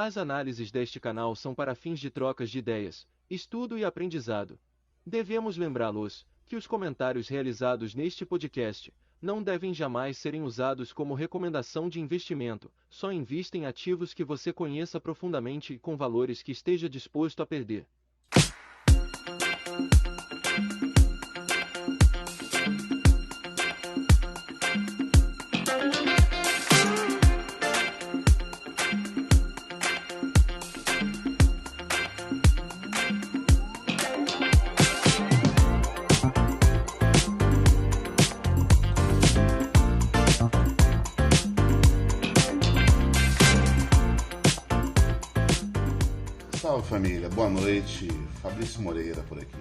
As análises deste canal são para fins de trocas de ideias, estudo e aprendizado. Devemos lembrá-los que os comentários realizados neste podcast não devem jamais serem usados como recomendação de investimento. Só invista em ativos que você conheça profundamente e com valores que esteja disposto a perder. Salve família, boa noite, Fabrício Moreira por aqui.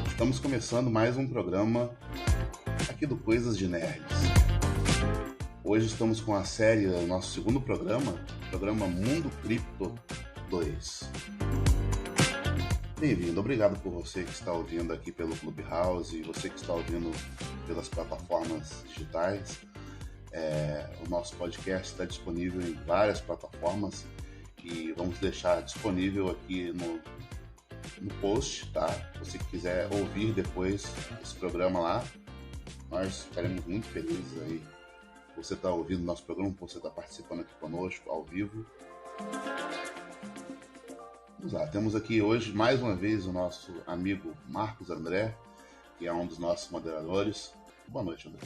Estamos começando mais um programa aqui do Coisas de Nerds. Hoje estamos com a série, o nosso segundo programa Mundo Cripto 2. Bem-vindo, obrigado por você que está ouvindo aqui pelo Clubhouse e você que está ouvindo pelas plataformas digitais. O nosso podcast está disponível em várias plataformas e vamos deixar disponível aqui no post, tá? Se você quiser ouvir depois esse programa lá, nós ficaremos muito felizes aí. Você está ouvindo nosso programa, você está participando aqui conosco ao vivo. Vamos lá, temos aqui hoje mais uma vez o nosso amigo Marcos André, que é um dos nossos moderadores. Boa noite, André.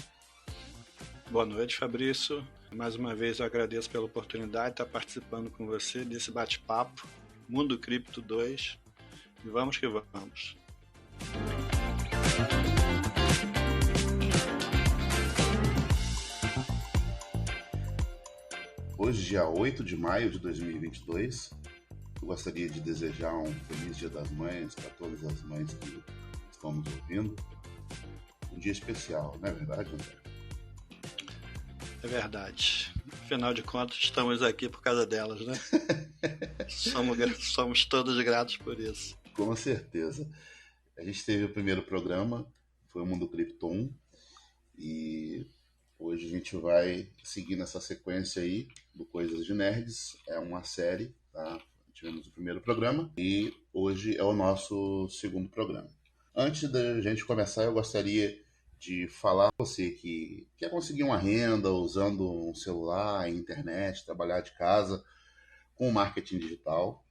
Boa noite, Fabrício. Mais uma vez eu agradeço pela oportunidade de estar participando com você desse bate-papo, Mundo Cripto 2, e vamos que vamos. Hoje, dia 8 de maio de 2022, eu gostaria de desejar um feliz Dia das Mães para todas as mães que estão nos ouvindo. Um dia especial, não é verdade, André? É verdade. Afinal de contas, estamos aqui por causa delas, né? Somos todos gratos por isso. Com certeza. A gente teve o primeiro programa, foi o Mundo Cripto 1, e hoje a gente vai seguir nessa sequência aí do Coisas de Nerds. É uma série, tá? Tivemos o primeiro programa e hoje é o nosso segundo programa. Antes da gente começar, eu gostaria de falar com você que quer conseguir uma renda usando um celular, internet, trabalhar de casa com marketing digital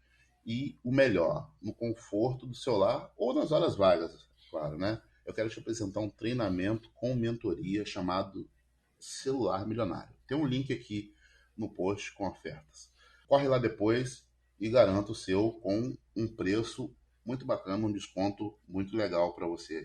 e o melhor, no conforto do celular ou nas horas vagas, claro, né? Eu quero te apresentar um treinamento com mentoria chamado Celular Milionário. Tem um link aqui no post com ofertas. Corre lá depois e garanta o seu com um preço muito bacana, um desconto muito legal para você.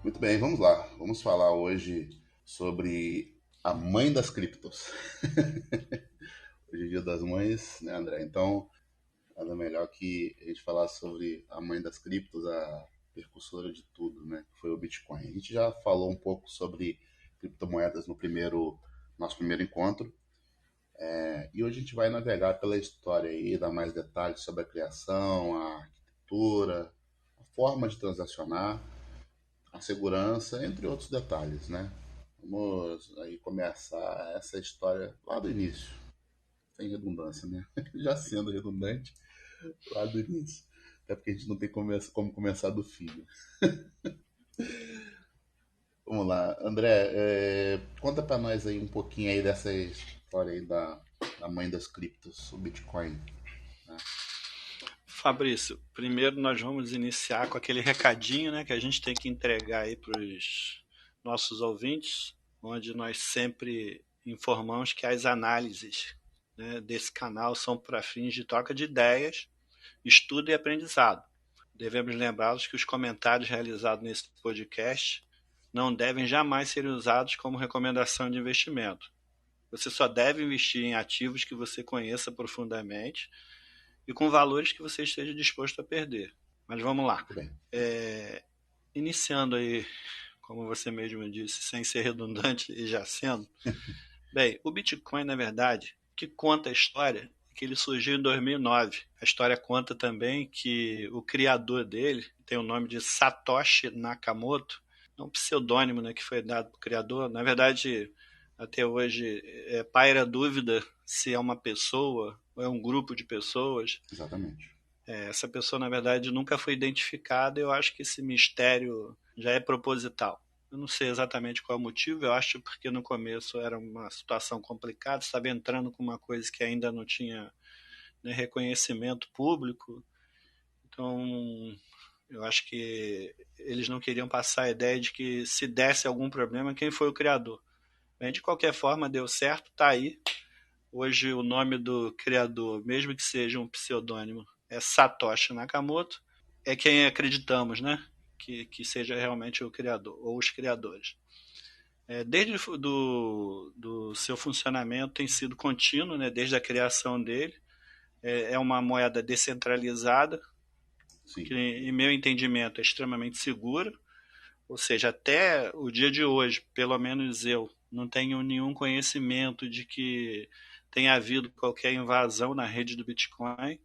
Muito bem, vamos lá. Vamos falar hoje sobre a mãe das criptos. Hoje é dia das mães, né, André? Então, nada melhor que a gente falar sobre a mãe das criptos, a precursora de tudo, né? Que foi o Bitcoin. A gente já falou um pouco sobre criptomoedas no nosso primeiro encontro. E hoje a gente vai navegar pela história aí, dar mais detalhes sobre a criação, a arquitetura, a forma de transacionar, a segurança, entre outros detalhes, né? Vamos aí começar essa história lá do início, sem redundância, né? Já sendo redundante, lá do início. Até porque a gente não tem como começar do fim. Vamos lá, André, conta pra nós aí um pouquinho aí dessa história aí da mãe das criptos, o Bitcoin, né? Fabrício, primeiro nós vamos iniciar com aquele recadinho, né, que a gente tem que entregar aí para os nossos ouvintes, onde nós sempre informamos que as análises, né, desse canal são para fins de troca de ideias, estudo e aprendizado. Devemos lembrá-los que os comentários realizados nesse podcast não devem jamais ser usados como recomendação de investimento. Você só deve investir em ativos que você conheça profundamente e com valores que você esteja disposto a perder. Mas vamos lá. Iniciando aí, como você mesmo disse, sem ser redundante e já sendo, Bem, o Bitcoin, na verdade, que conta a história é que ele surgiu em 2009. A história conta também que o criador dele tem o nome de Satoshi Nakamoto, é um pseudônimo, né, que foi dado para o criador. Na verdade, até hoje, paira a dúvida se é uma pessoa ou é um grupo de pessoas. Exatamente. Essa pessoa, na verdade, nunca foi identificada. Eu acho que esse mistério já é proposital. Eu não sei exatamente qual é o motivo, eu acho porque no começo era uma situação complicada, estava entrando com uma coisa que ainda não tinha, né, reconhecimento público. Então, eu acho que eles não queriam passar a ideia de que se desse algum problema, quem foi o criador. Bem, de qualquer forma, deu certo, está aí. Hoje o nome do criador, mesmo que seja um pseudônimo, é Satoshi Nakamoto. É quem acreditamos, né? Que seja realmente o criador, ou os criadores. Desde do seu funcionamento tem sido contínuo, né? Desde a criação dele. É uma moeda descentralizada, Sim. que, em meu entendimento, é extremamente segura. Ou seja, até o dia de hoje, pelo menos eu, não tenho nenhum conhecimento de que tenha havido qualquer invasão na rede do Bitcoin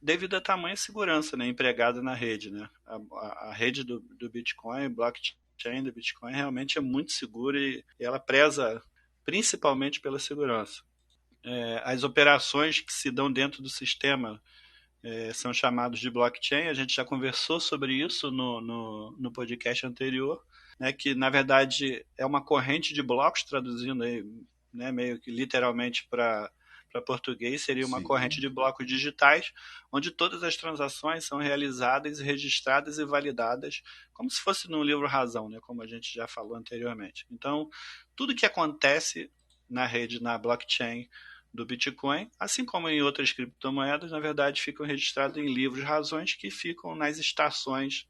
devido à tamanha segurança, né, empregada na rede. Né? A rede do Bitcoin, blockchain do Bitcoin, realmente é muito segura e ela preza principalmente pela segurança. As operações que se dão dentro do sistema são chamados de blockchain. A gente já conversou sobre isso no podcast anterior, né, que na verdade é uma corrente de blocos, traduzindo aí, né, meio que literalmente para português, seria uma Sim. corrente de blocos digitais, onde todas as transações são realizadas, registradas e validadas, como se fosse no livro razão, né, como a gente já falou anteriormente. Então, tudo que acontece na rede, na blockchain do Bitcoin, assim como em outras criptomoedas, na verdade ficam registrados em livros razões que ficam nas estações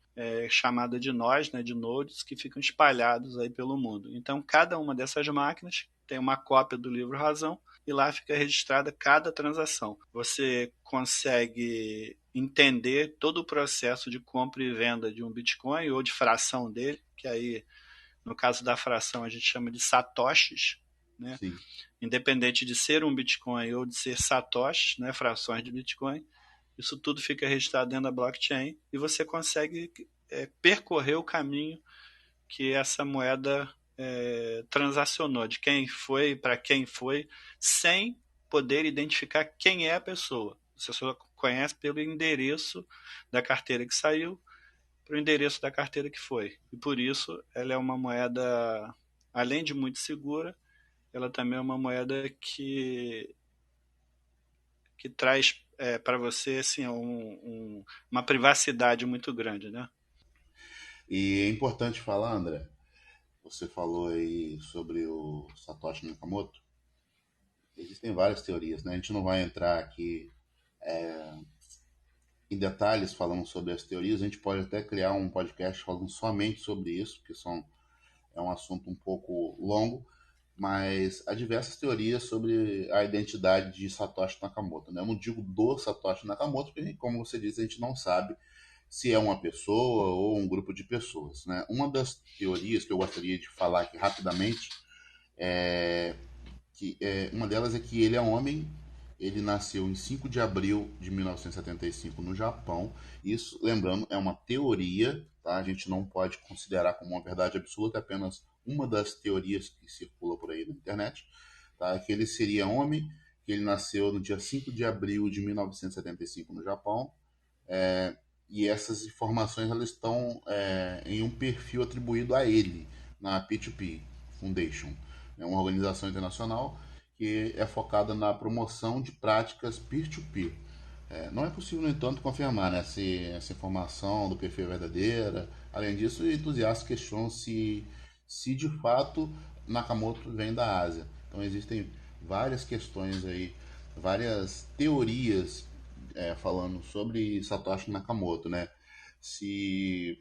chamadas de nós, né, de nodes, que ficam espalhados aí pelo mundo. Então, cada uma dessas máquinas tem uma cópia do livro razão e lá fica registrada cada transação. Você consegue entender todo o processo de compra e venda de um Bitcoin ou de fração dele, que aí, no caso da fração, a gente chama de satoshis, né? Sim. Independente de ser um Bitcoin ou de ser satoshis, né, frações de Bitcoin, isso tudo fica registrado dentro da blockchain e você consegue percorrer o caminho que essa moeda transacionou, de quem foi, para quem foi, sem poder identificar quem é a pessoa. Você só conhece pelo endereço da carteira que saiu para o endereço da carteira que foi. E por isso ela é uma moeda, além de muito segura, ela também é uma moeda que traz para você assim, uma privacidade muito grande, né? E é importante falar, André, você falou aí sobre o Satoshi Nakamoto. Existem várias teorias, né? A gente não vai entrar aqui em detalhes falando sobre as teorias. A gente pode até criar um podcast falando somente sobre isso, porque é um assunto um pouco longo, mas há diversas teorias sobre a identidade de Satoshi Nakamoto. Né? Eu não digo do Satoshi Nakamoto, porque, como você disse, a gente não sabe se é uma pessoa ou um grupo de pessoas. Né? Uma das teorias que eu gostaria de falar aqui rapidamente uma delas é que ele é homem. Ele nasceu em 5 de abril de 1975 no Japão. Isso, lembrando, é uma teoria, tá? A gente não pode considerar como uma verdade absoluta, é apenas uma das teorias que circula por aí na internet. Tá? Que ele seria homem, que ele nasceu no dia 5 de abril de 1975 no Japão. E essas informações elas estão em um perfil atribuído a ele, na P2P Foundation. É uma organização internacional que é focada na promoção de práticas peer-to-peer. Não é possível, no entanto, confirmar, né, se essa informação do perfil é verdadeira. Além disso, entusiastas questionam se de fato Nakamoto vem da Ásia. Então existem várias questões aí, várias teorias falando sobre Satoshi Nakamoto, né? Se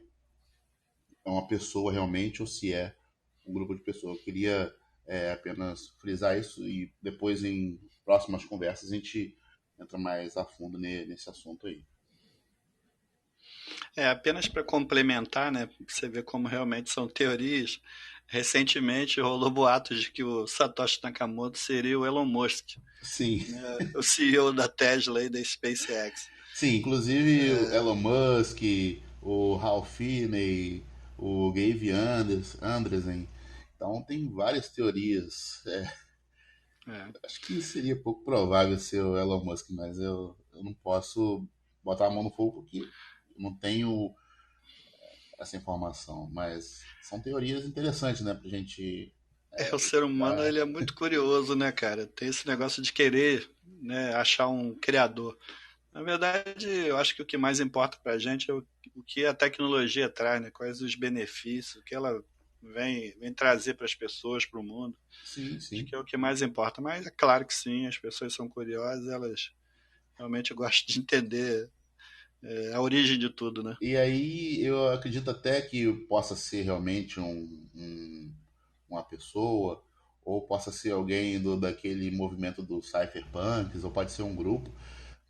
é uma pessoa realmente ou se é um grupo de pessoas. Eu queria apenas frisar isso e depois em próximas conversas a gente entra mais a fundo nesse assunto aí. Apenas para complementar, né? Você vê como realmente são teorias. Recentemente rolou boatos de que o Satoshi Nakamoto seria o Elon Musk, Sim. né? O CEO da Tesla e da SpaceX. Sim, inclusive o Elon Musk, o Ralph Finney, o Andresen. Então tem várias teorias. É. Acho que seria pouco provável ser o Elon Musk, mas eu não posso botar a mão no fogo porque eu não tenho essa informação. Mas são teorias interessantes, né, pra gente O ser humano, ficar. ele é muito curioso, né, cara? Tem esse negócio de querer, né, achar um criador. Na verdade, eu acho que o que mais importa pra gente é o que a tecnologia traz, né? Quais os benefícios, o que ela vem trazer para as pessoas, para o mundo. Sim, Acho sim. que é o que mais importa. Mas é claro que sim, as pessoas são curiosas, elas realmente gostam de entender a origem de tudo, né? E aí eu acredito até que possa ser realmente uma pessoa, ou possa ser alguém daquele movimento dos cypherpunks, ou pode ser um grupo,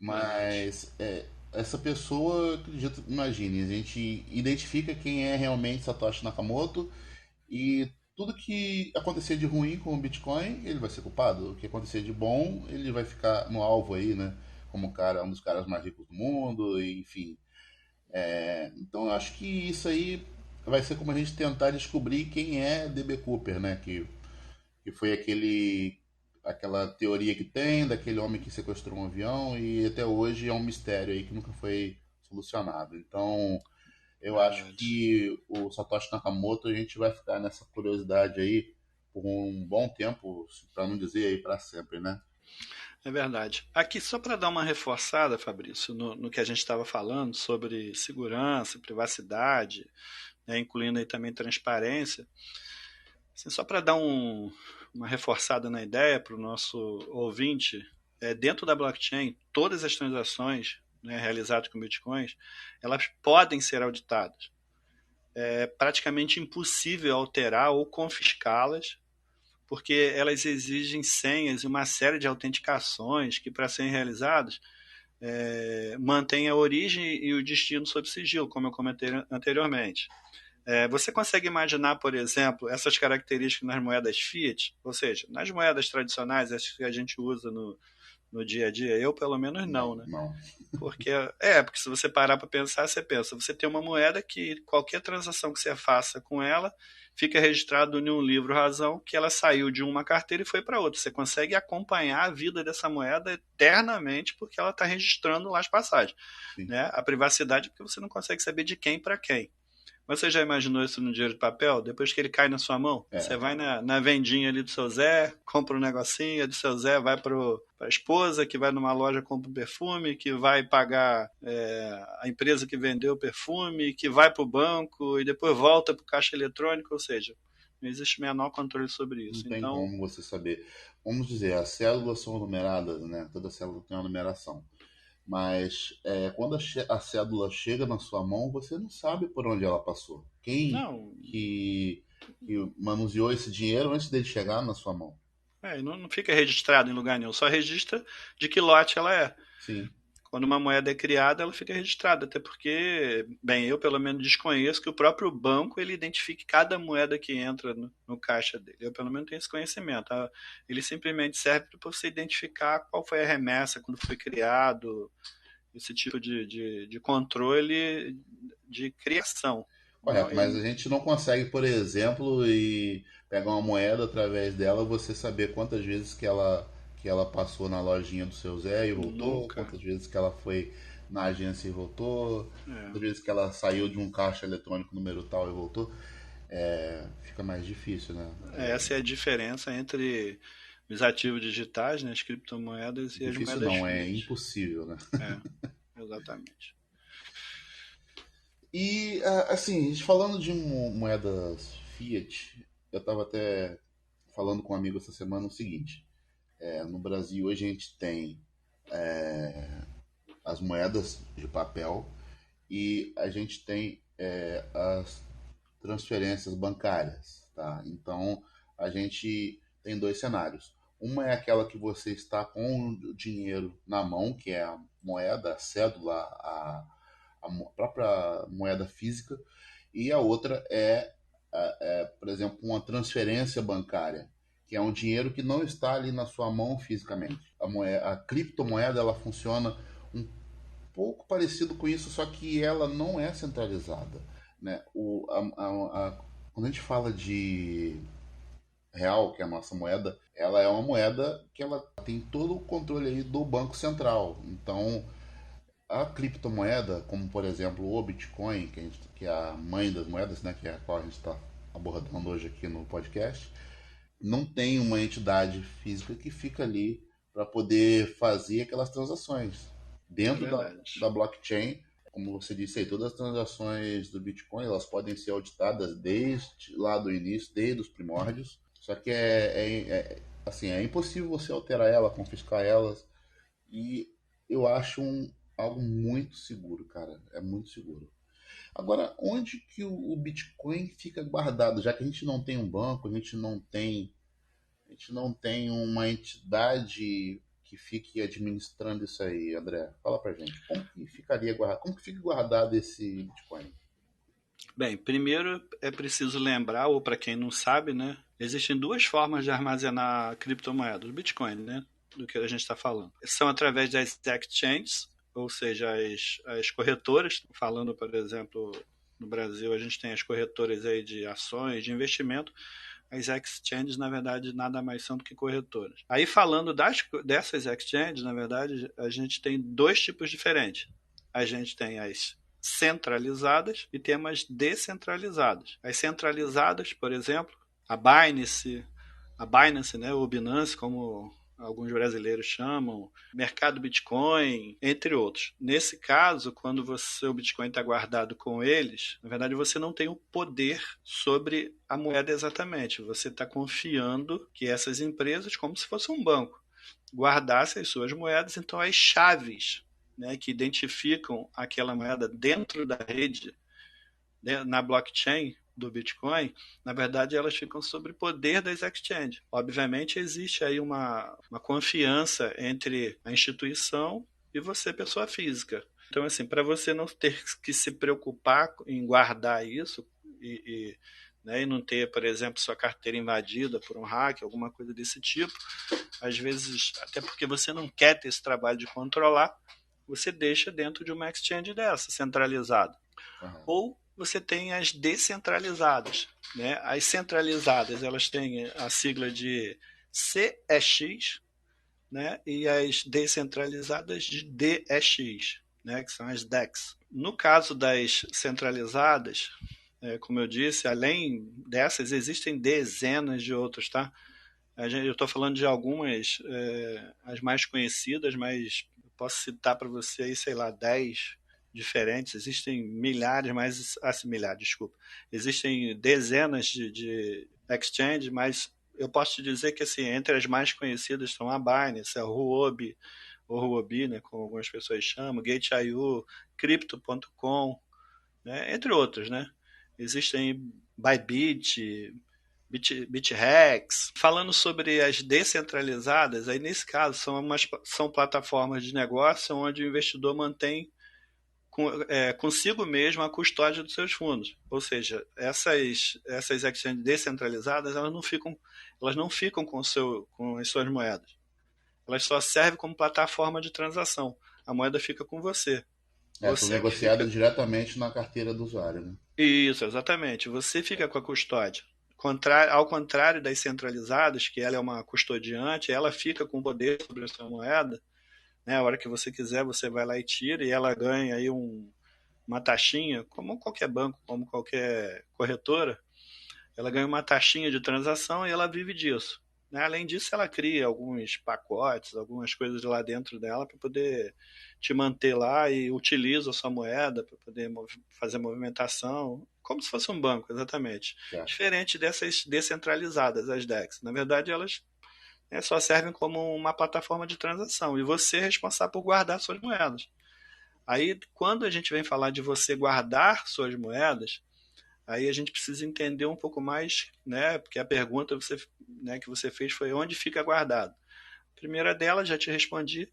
Verdade. mas essa pessoa, eu acredito, imagine, a gente identifica quem é realmente Satoshi Nakamoto e tudo que acontecer de ruim com o Bitcoin, ele vai ser culpado. O que acontecer de bom, ele vai ficar no alvo aí, né? Como um dos caras mais ricos do mundo, e, enfim. Então eu acho que isso aí vai ser como a gente tentar descobrir quem é DB Cooper, né? Que foi aquela teoria que tem daquele homem que sequestrou um avião e até hoje é um mistério aí que nunca foi solucionado. Então eu acho Verdade. que o Satoshi Nakamoto a gente vai ficar nessa curiosidade aí por um bom tempo, para não dizer aí para sempre, né? É verdade. Aqui, só para dar uma reforçada, Fabrício, no que a gente estava falando sobre segurança, privacidade, né, incluindo aí também transparência, assim, só para dar uma reforçada na ideia para o nosso ouvinte, dentro da blockchain, todas as transações, né, realizadas com bitcoins, elas podem ser auditadas. É praticamente impossível alterar ou confiscá-las, porque elas exigem senhas e uma série de autenticações que, para serem realizadas, mantém a origem e o destino sob sigilo, como eu comentei anteriormente. Você consegue imaginar, por exemplo, essas características nas moedas fiat? Ou seja, nas moedas tradicionais, as que a gente usa no dia a dia? Eu, pelo menos, não, Não, né? não. Porque se você parar para pensar, você tem uma moeda que qualquer transação que você faça com ela fica registrado em um livro razão que ela saiu de uma carteira e foi para outra. Você consegue acompanhar a vida dessa moeda eternamente porque ela está registrando lá as passagens. Sim. Né? A privacidade é porque você não consegue saber de quem para quem. Mas você já imaginou isso no dinheiro de papel? Depois que ele cai na sua mão, É, você vai na vendinha ali do seu Zé, compra um negocinho, do seu Zé vai para a esposa, que vai numa loja compra um perfume, que vai pagar a empresa que vendeu o perfume, que vai para o banco e depois volta para o caixa eletrônico, ou seja, não existe o menor controle sobre não isso. tem Então, como você saber. Vamos dizer, as células são numeradas, né? Toda célula tem uma numeração. Mas quando a cédula chega na sua mão, você não sabe por onde ela passou. Quem não, que manuseou esse dinheiro antes dele chegar na sua mão? não fica registrado em lugar nenhum, só registra de que lote ela é. Sim, Quando uma moeda é criada, ela fica registrada, até porque, bem, eu pelo menos desconheço que o próprio banco ele identifique cada moeda que entra no caixa dele. Eu pelo menos tenho esse conhecimento. Tá? Ele simplesmente serve para você identificar qual foi a remessa, quando foi criado, esse tipo de controle de criação. Né? correto. Mas a gente não consegue, por exemplo, e pegar uma moeda através dela, você saber quantas vezes que ela passou na lojinha do seu Zé e voltou, Nunca. quantas vezes que ela foi na agência e voltou, É. quantas vezes que ela saiu de um caixa eletrônico número tal e voltou. Fica mais difícil, né? Essa é a diferença entre os ativos digitais, né, as criptomoedas e as Difícil moedas não, é fiat. impossível, né? É, exatamente. E, assim, a gente falando de moedas fiat, eu estava até falando com um amigo essa semana o seguinte: no Brasil hoje a gente tem as moedas de papel e a gente tem as transferências bancárias, tá? Então a gente tem dois cenários. Uma é aquela que você está com o dinheiro na mão, que é a moeda, a cédula, própria moeda física, e a outra por exemplo, uma transferência bancária, que é um dinheiro que não está ali na sua mão fisicamente. A criptomoeda, ela funciona um pouco parecido com isso, só que ela não é centralizada, né? Quando a gente fala de real, que é a nossa moeda, ela é uma moeda que ela tem todo o controle aí do Banco Central. Então, a criptomoeda, como por exemplo o Bitcoin, que é a mãe das moedas, né, que é a qual a gente está abordando hoje aqui no podcast, não tem uma entidade física que fica ali para poder fazer aquelas transações. Dentro da blockchain, como você disse aí, todas as transações do Bitcoin, elas podem ser auditadas desde lá do início, desde os primórdios, só que assim, é impossível você alterar ela, confiscar elas, e eu acho algo muito seguro, cara, é muito seguro. Agora, onde que o Bitcoin fica guardado? Já que a gente não tem um banco, a gente não tem uma entidade que fique administrando isso aí, André. Fala pra gente, como que fica guardado esse Bitcoin? Bem, primeiro é preciso lembrar, ou para quem não sabe, né, existem duas formas de armazenar criptomoedas, o Bitcoin, né, do que a gente está falando. São através das exchanges, ou seja, as corretoras, falando, por exemplo, no Brasil a gente tem as corretoras aí de ações, de investimento. As exchanges, na verdade, nada mais são do que corretoras. Aí, falando dessas exchanges, na verdade, a gente tem dois tipos diferentes. A gente tem as centralizadas e tem as descentralizadas. As centralizadas, por exemplo, a Binance, né, ou Binance, como alguns brasileiros chamam, mercado Bitcoin, entre outros. Nesse caso, quando o Bitcoin está guardado com eles, na verdade você não tem o poder sobre a moeda exatamente. Você está confiando que essas empresas, como se fosse um banco, guardassem as suas moedas, então as chaves, né, que identificam aquela moeda dentro da rede, né, na blockchain do Bitcoin, na verdade elas ficam sob o poder das exchanges. Obviamente existe aí uma confiança entre a instituição e você, pessoa física. Então, assim, para você não ter que se preocupar em guardar isso né, e não ter, por exemplo, sua carteira invadida por um hack, alguma coisa desse tipo, às vezes, até porque você não quer ter esse trabalho de controlar, você deixa dentro de uma exchange dessa, centralizada. Ou você tem as descentralizadas, né? As centralizadas, elas têm a sigla de CEX, né? E as descentralizadas de DEX, né? Que são as DEX. No caso das centralizadas, como eu disse, além dessas, existem dezenas de outras, tá? Eu estou falando de algumas, as mais conhecidas, mas eu posso citar para você aí, sei lá, 10 diferentes. Existem milhares, desculpa. Existem dezenas de exchanges, mas eu posso te dizer que assim, entre as mais conhecidas estão a Binance, a Huobi, ou Huobi, né, como algumas pessoas chamam, Gate.io, Crypto.com, né, entre outros, né? Existem Bybit, BitHacks. Falando sobre as descentralizadas, aí nesse caso são plataformas de negócio onde o investidor mantém consigo mesmo a custódia dos seus fundos. Ou seja, essas exchanges descentralizadas elas não ficam com as suas moedas. Elas só servem como plataforma de transação. A moeda fica com você. São negociadas diretamente na carteira do usuário, né? Isso, exatamente. Você fica com a custódia. Ao contrário das centralizadas, que ela é uma custodiante, ela fica com o poder sobre a sua moeda, né? A hora que você quiser, você vai lá e tira, e ela ganha aí uma taxinha, como qualquer banco, como qualquer corretora, ela ganha uma taxinha de transação e ela vive disso, né? Além disso, ela cria alguns pacotes, algumas coisas lá dentro dela para poder te manter lá e utiliza a sua moeda para poder fazer movimentação, como se fosse um banco, exatamente. Diferente dessas descentralizadas, as DEX. Na verdade, elas só servem como uma plataforma de transação e você é responsável por guardar suas moedas. Aí, quando a gente vem falar de você guardar suas moedas, aí a gente precisa entender um pouco mais, né? Porque a pergunta que você fez foi onde fica guardado. A primeira delas, já te respondi,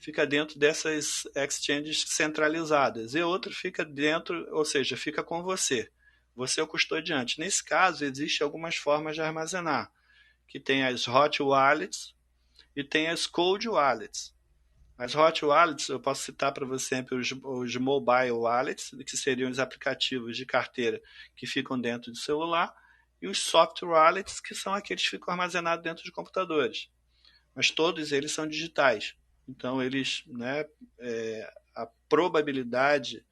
fica dentro dessas exchanges centralizadas, e outro fica dentro, ou seja, fica com você. Você é o custodiante. Nesse caso, existem algumas formas de armazenar, que tem as hot wallets e tem as cold wallets. As hot wallets, eu posso citar para você sempre os mobile wallets, que seriam os aplicativos de carteira que ficam dentro do celular, e os soft wallets, que são aqueles que ficam armazenados dentro de computadores. Mas todos eles são digitais. Então, eles, né, a probabilidade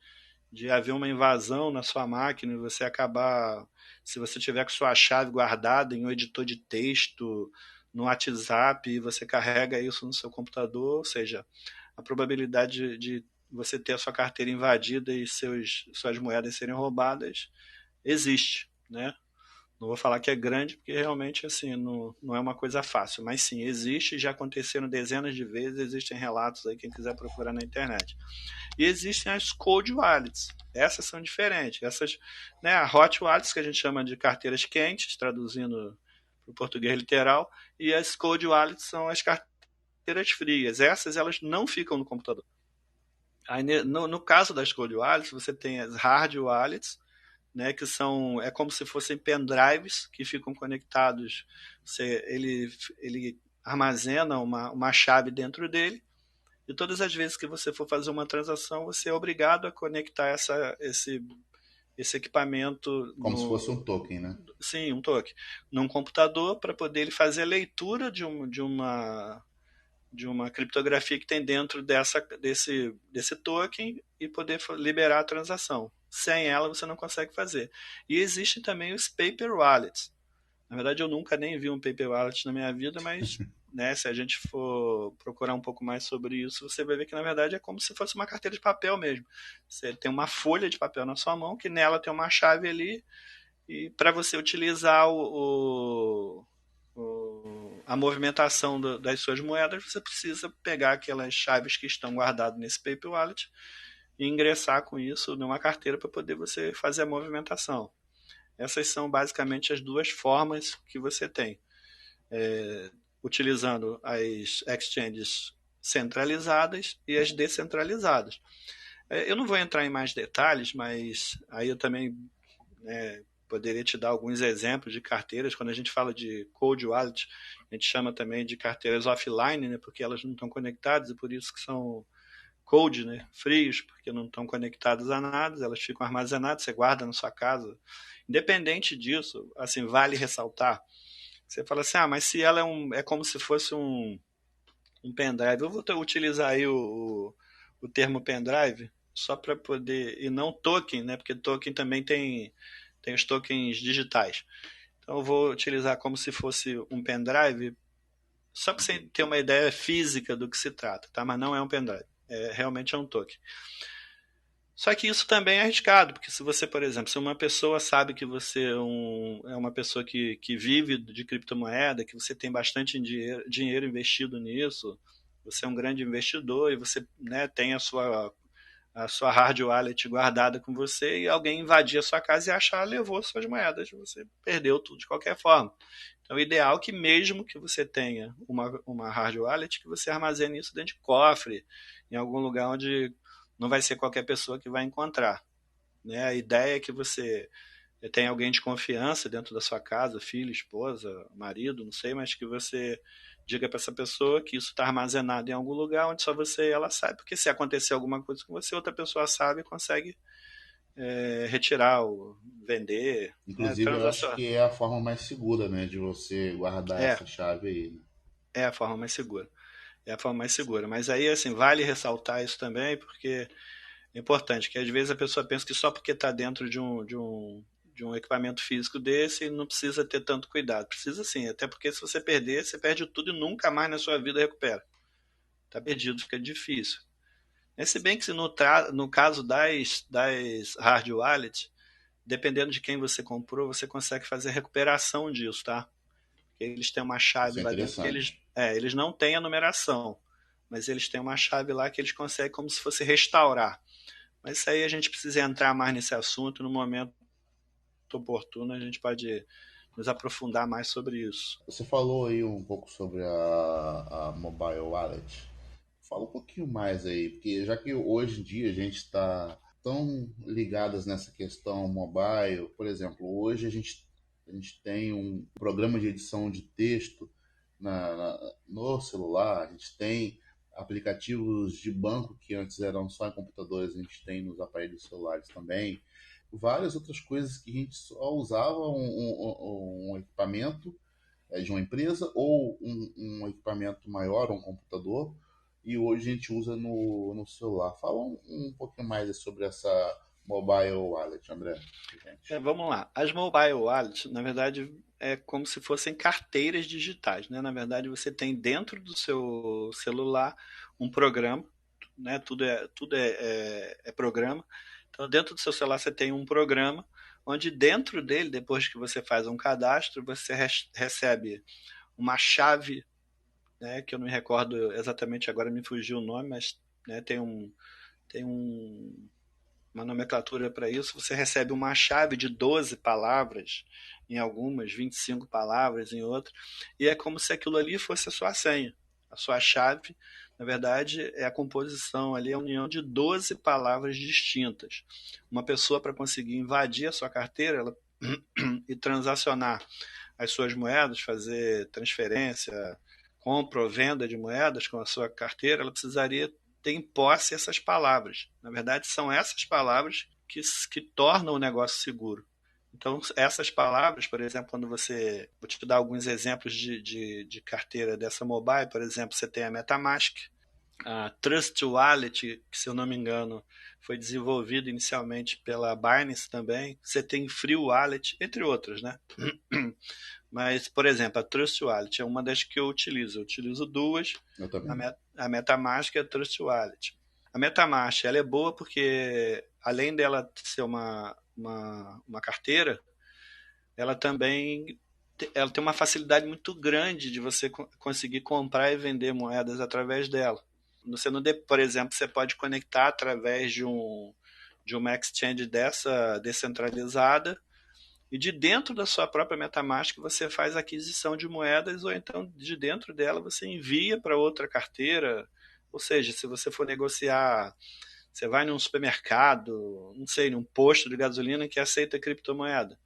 de haver uma invasão na sua máquina e você acabar, se você tiver com sua chave guardada em um editor de texto, no WhatsApp, e você carrega isso no seu computador, ou seja, a probabilidade de você ter a sua carteira invadida e suas moedas serem roubadas existe, né? Não vou falar que é grande, porque realmente assim, não é uma coisa fácil, mas sim, existe, já aconteceram dezenas de vezes, existem relatos aí, quem quiser procurar na internet. E existem as cold wallets, essas são diferentes, essas, né, a hot wallets, que a gente chama de carteiras quentes, traduzindo para o português literal, e as cold wallets são as carteiras frias, essas elas não ficam no computador. Aí, no caso das cold wallets, você tem as hard wallets, né, que são, é como se fossem pendrives que ficam conectados. Ele armazena uma chave dentro dele, e todas as vezes que você for fazer uma transação, você é obrigado a conectar esse equipamento. Como se fosse um token, né? Sim, um token. Num computador, para poder ele fazer a leitura de uma criptografia que tem dentro desse token e poder liberar a transação. Sem ela você não consegue fazer. E existem também os paper wallets. Na verdade eu nunca nem vi um paper wallet na minha vida, mas né, se a gente for procurar um pouco mais sobre isso, você vai ver que na verdade é como se fosse uma carteira de papel mesmo. Você tem uma folha de papel na sua mão, que nela tem uma chave ali, e para você utilizar a movimentação das suas moedas, você precisa pegar aquelas chaves que estão guardadas nesse paper wallet e ingressar com isso numa carteira para poder você fazer a movimentação. Essas são basicamente as duas formas que você tem, utilizando as exchanges centralizadas e as descentralizadas. Eu não vou entrar em mais detalhes, mas aí eu também poderia te dar alguns exemplos de carteiras. Quando a gente fala de cold wallet, a gente chama também de carteiras offline, né, porque elas não estão conectadas e por isso que são cold, né, frios, porque não estão conectadas a nada, elas ficam armazenadas, você guarda na sua casa. Independente disso, assim, vale ressaltar, você fala assim, mas se ela é como se fosse um pendrive, eu vou utilizar aí o termo pendrive, só para poder, e não token, né, porque token também tem os tokens digitais. Então eu vou utilizar como se fosse um pendrive, só para você ter uma ideia física do que se trata, tá? Mas não é um pendrive, realmente é um token. Só que isso também é arriscado, porque se você, por exemplo, se uma pessoa sabe que você é uma pessoa que vive de criptomoeda, que você tem bastante dinheiro investido nisso, você é um grande investidor e você, né, tem a sua hard wallet guardada com você e alguém invadir a sua casa e achar, levou suas moedas, você perdeu tudo de qualquer forma. Então o ideal é que mesmo que você tenha uma hard wallet, que você armazene isso dentro de cofre, em algum lugar onde não vai ser qualquer pessoa que vai encontrar, né? A ideia é que você tenha alguém de confiança dentro da sua casa, filho, esposa, marido, não sei, mas que você diga para essa pessoa que isso está armazenado em algum lugar onde só você e ela sabe, porque se acontecer alguma coisa com você, outra pessoa sabe e consegue retirar ou vender. Inclusive, eu acho que é a forma mais segura, né, de você guardar essa chave aí. Né? É a forma mais segura. É a forma mais segura. Mas aí, assim, vale ressaltar isso também, porque é importante, que às vezes a pessoa pensa que só porque está dentro de um equipamento físico desse, não precisa ter tanto cuidado. Precisa sim, até porque se você perder, você perde tudo e nunca mais na sua vida recupera. Está perdido, fica difícil. Se bem que no caso das hard wallets, dependendo de quem você comprou, você consegue fazer a recuperação disso, tá? Eles têm uma chave lá dentro que eles não têm a numeração, mas eles têm uma chave lá que eles conseguem como se fosse restaurar. Mas isso aí a gente precisa entrar mais nesse assunto, no momento oportuno a gente pode nos aprofundar mais sobre isso. Você falou aí um pouco sobre a Mobile Wallet. Fala um pouquinho mais aí, porque já que hoje em dia a gente está tão ligadas nessa questão mobile, por exemplo, hoje a gente tem um programa de edição de texto no celular, a gente tem aplicativos de banco que antes eram só em computadores, a gente tem nos aparelhos celulares também, várias outras coisas que a gente só usava um equipamento de uma empresa ou um equipamento maior, um computador, e hoje a gente usa no celular. Fala um pouquinho mais sobre essa mobile wallet, André. Vamos lá. As mobile wallets, na verdade, é como se fossem carteiras digitais, né? Na verdade, você tem dentro do seu celular um programa, né? Tudo é programa. Então, dentro do seu celular você tem um programa onde dentro dele, depois que você faz um cadastro, você recebe uma chave, né, que eu não me recordo exatamente agora, me fugiu o nome, mas né, tem uma nomenclatura para isso. Você recebe uma chave de 12 palavras em algumas, 25 palavras em outras, e é como se aquilo ali fosse a sua senha. A sua chave, na verdade, é a composição ali, a união de 12 palavras distintas. Uma pessoa, para conseguir invadir a sua carteira e transacionar as suas moedas, fazer transferência, compra ou venda de moedas com a sua carteira, ela precisaria ter em posse essas palavras. Na verdade, são essas palavras que tornam o negócio seguro. Então, essas palavras, por exemplo, quando você... Vou te dar alguns exemplos de carteira dessa mobile. Por exemplo, você tem a MetaMask, a Trust Wallet, que, se eu não me engano, foi desenvolvido inicialmente pela Binance também. Você tem Free Wallet, entre outras, né? Mas, por exemplo, a Trust Wallet é uma das que eu utilizo. Eu utilizo duas. Eu também. A MetaMask e a Trust Wallet. A MetaMask ela é boa porque, além dela ser uma carteira, ela também ela tem uma facilidade muito grande de você conseguir comprar e vender moedas através dela. Por exemplo, você pode conectar através de uma exchange dessa descentralizada, e de dentro da sua própria MetaMask você faz aquisição de moedas, ou então de dentro dela você envia para outra carteira. Ou seja, se você for negociar, você vai num supermercado, não sei, num posto de gasolina que aceita criptomoeda.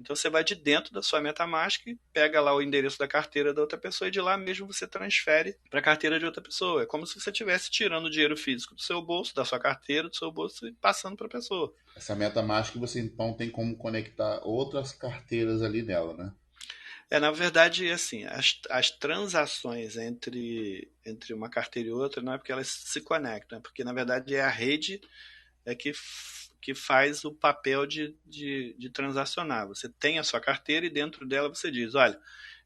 Então você vai de dentro da sua MetaMask, pega lá o endereço da carteira da outra pessoa e de lá mesmo você transfere para a carteira de outra pessoa. É como se você estivesse tirando o dinheiro físico do seu bolso, da sua carteira, do seu bolso, e passando para a pessoa. Essa MetaMask você então tem como conectar outras carteiras ali nela, né? Na verdade, assim, as transações entre uma carteira e outra não é porque elas se conectam, é porque, na verdade, é a rede que faz o papel de transacionar. Você tem a sua carteira e dentro dela você diz, olha,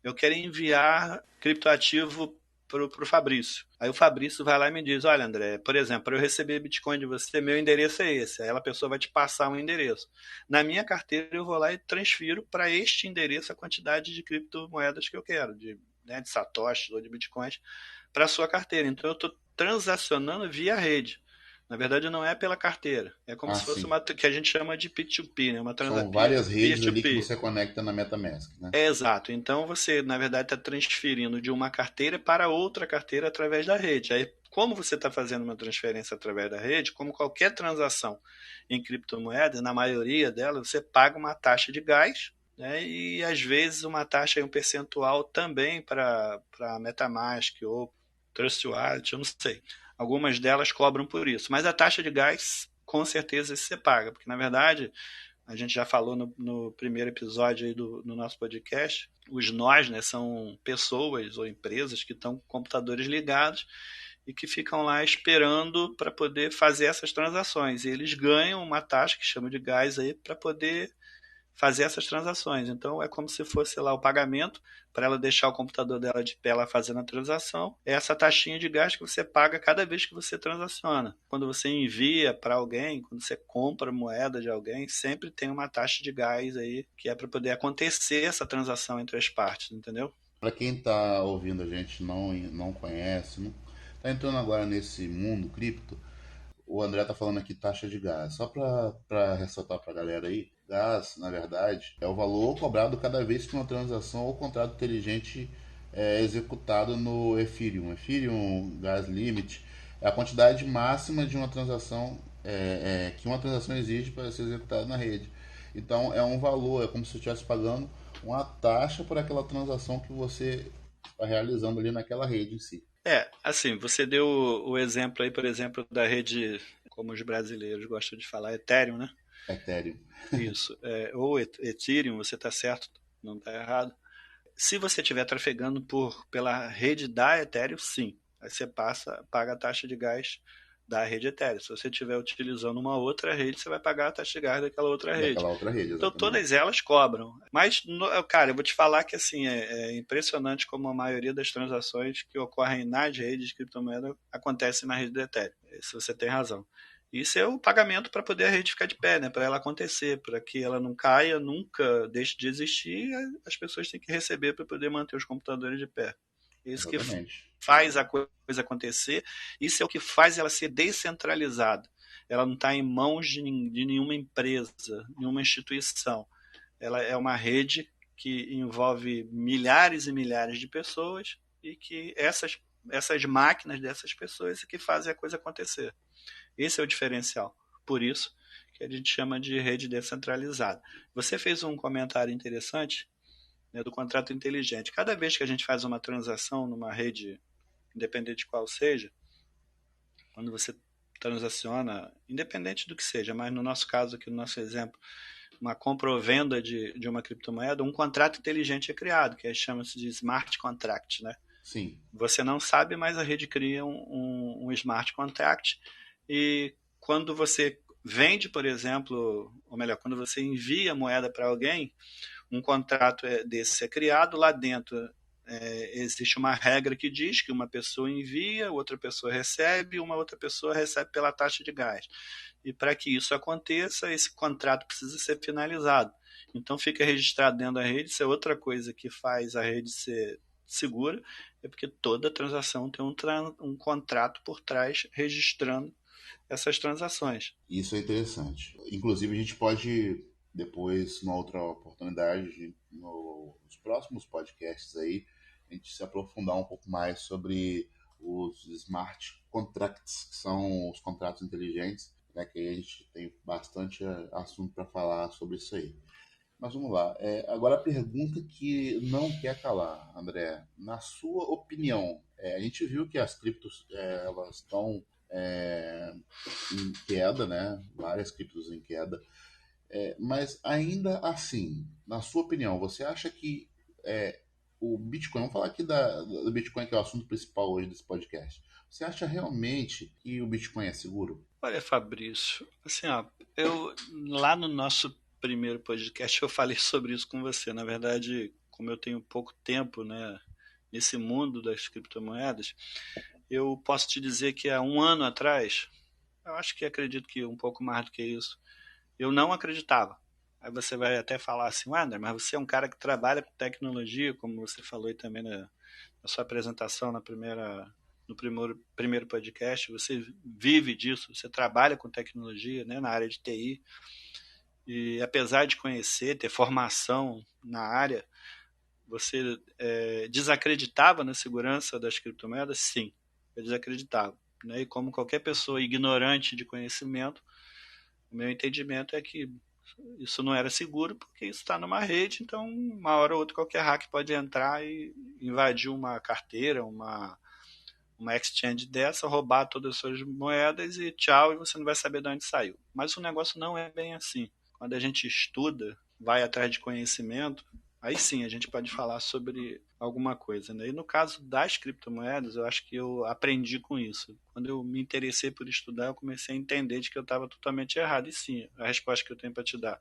eu quero enviar criptoativo para o Fabrício. Aí o Fabrício vai lá e me diz, olha, André, por exemplo, para eu receber Bitcoin de você, meu endereço é esse. Aí a pessoa vai te passar um endereço. Na minha carteira eu vou lá e transfiro para este endereço a quantidade de criptomoedas que eu quero, de satoshis ou de bitcoins, para a sua carteira. Então eu estou transacionando via rede. Na verdade, não é pela carteira. É como se fosse sim. uma que a gente chama de P2P, né? São várias redes ali que você conecta na MetaMask, né? Exato. Então você, na verdade, está transferindo de uma carteira para outra carteira através da rede. Aí, como você está fazendo uma transferência através da rede, como qualquer transação em criptomoedas, na maioria delas, você paga uma taxa de gás, né? E às vezes uma taxa, um percentual também para MetaMask ou Trust Wallet, eu não sei. Algumas delas cobram por isso. Mas a taxa de gás, com certeza, você paga. Porque, na verdade, a gente já falou no primeiro episódio aí do nosso podcast, os nós, né, são pessoas ou empresas que estão com computadores ligados e que ficam lá esperando para poder fazer essas transações. E eles ganham uma taxa que chama de gás aí para poder fazer essas transações. Então é como se fosse lá o pagamento para ela deixar o computador dela de pé lá fazendo a transação. É essa taxinha de gás que você paga cada vez que você transaciona. Quando você envia para alguém, quando você compra moeda de alguém, sempre tem uma taxa de gás aí que é para poder acontecer essa transação entre as partes, entendeu? Para quem está ouvindo a gente não conhece, está entrando agora nesse mundo cripto, o André está falando aqui taxa de gás. Só para ressaltar para a galera aí, gás, na verdade, é o valor cobrado cada vez que uma transação ou contrato inteligente é executado no Ethereum. Ethereum Gas Limit É a quantidade máxima de uma transação que uma transação exige para ser executada na rede. Então é um valor, é como se você estivesse pagando uma taxa por aquela transação que você está realizando ali naquela rede em si. Assim, você deu o exemplo aí, por exemplo, da rede, como os brasileiros gostam de falar, Ethereum, né? Ethereum. Isso. Ou Ethereum, você está certo, não está errado. Se você estiver trafegando pela rede da Ethereum, sim. Aí você paga a taxa de gás da rede Ethereum. Se você estiver utilizando uma outra rede, você vai pagar a taxa de gás daquela outra rede. Daquela outra rede, Então exatamente. todas elas cobram. Mas, cara, eu vou te falar que assim, é impressionante como a maioria das transações que ocorrem nas redes de criptomoeda acontecem na rede do Ethereum. Se você tem razão. Isso é o pagamento para poder a rede ficar de pé, né? Para ela acontecer, para que ela não caia, nunca deixe de existir, as pessoas têm que receber para poder manter os computadores de pé. Isso que Exatamente. faz a coisa acontecer, isso é o que faz ela ser descentralizada. Ela não está em mãos de nenhuma empresa, nenhuma instituição. Ela é uma rede que envolve milhares e milhares de pessoas e que essas máquinas dessas pessoas é que fazem a coisa acontecer. Esse é o diferencial. Por isso que a gente chama de rede descentralizada. Você fez um comentário interessante, né, do contrato inteligente. Cada vez que a gente faz uma transação numa rede, independente de qual seja, quando você transaciona, independente do que seja, mas no nosso caso aqui, no nosso exemplo, uma compra ou venda de uma criptomoeda, um contrato inteligente é criado, que chama-se de smart contract, né? Sim. Você não sabe, mas a rede cria um smart contract. E quando você vende, por exemplo, ou melhor, quando você envia moeda para alguém, um contrato desse é criado. Lá dentro existe uma regra que diz que uma pessoa envia, outra pessoa recebe, uma outra pessoa recebe pela taxa de gás. E para que isso aconteça, esse contrato precisa ser finalizado. Então fica registrado dentro da rede. Isso é outra coisa que faz a rede ser segura, é porque toda transação tem um contrato por trás registrando essas transações. Isso é interessante. Inclusive, a gente pode, depois, numa outra oportunidade, nos próximos podcasts aí, a gente se aprofundar um pouco mais sobre os smart contracts, que são os contratos inteligentes, né, que aí a gente tem bastante assunto para falar sobre isso aí. Mas vamos lá. Agora a pergunta que não quer calar, André. Na sua opinião, a gente viu que as criptos elas estão em queda, né? Várias criptos em queda. Mas ainda assim, na sua opinião, você acha que o Bitcoin, vamos falar aqui do Bitcoin, que é o assunto principal hoje desse podcast. Você acha realmente que o Bitcoin é seguro? Olha, Fabrício, assim, ó, lá no nosso primeiro podcast eu falei sobre isso com você. Na verdade, como eu tenho pouco tempo, né, nesse mundo das criptomoedas, eu posso te dizer que há um ano atrás, eu acho que acredito que um pouco mais do que isso, eu não acreditava. Aí você vai até falar assim, Wander, mas você é um cara que trabalha com tecnologia, como você falou aí também na sua apresentação no primeiro podcast, você vive disso, você trabalha com tecnologia, né, na área de TI, e apesar de conhecer, ter formação na área, você desacreditava na segurança das criptomoedas? Sim, eu desacreditava. Né? E como qualquer pessoa ignorante de conhecimento, o meu entendimento é que isso não era seguro porque isso está numa rede, então uma hora ou outra qualquer hack pode entrar e invadir uma carteira, uma exchange dessa, roubar todas as suas moedas e tchau, e você não vai saber de onde saiu. Mas o negócio não é bem assim. Quando a gente estuda, vai atrás de conhecimento, aí sim a gente pode falar sobre alguma coisa. Né? E no caso das criptomoedas, eu acho que eu aprendi com isso. Quando eu me interessei por estudar, eu comecei a entender de que eu estava totalmente errado. E sim, a resposta que eu tenho para te dar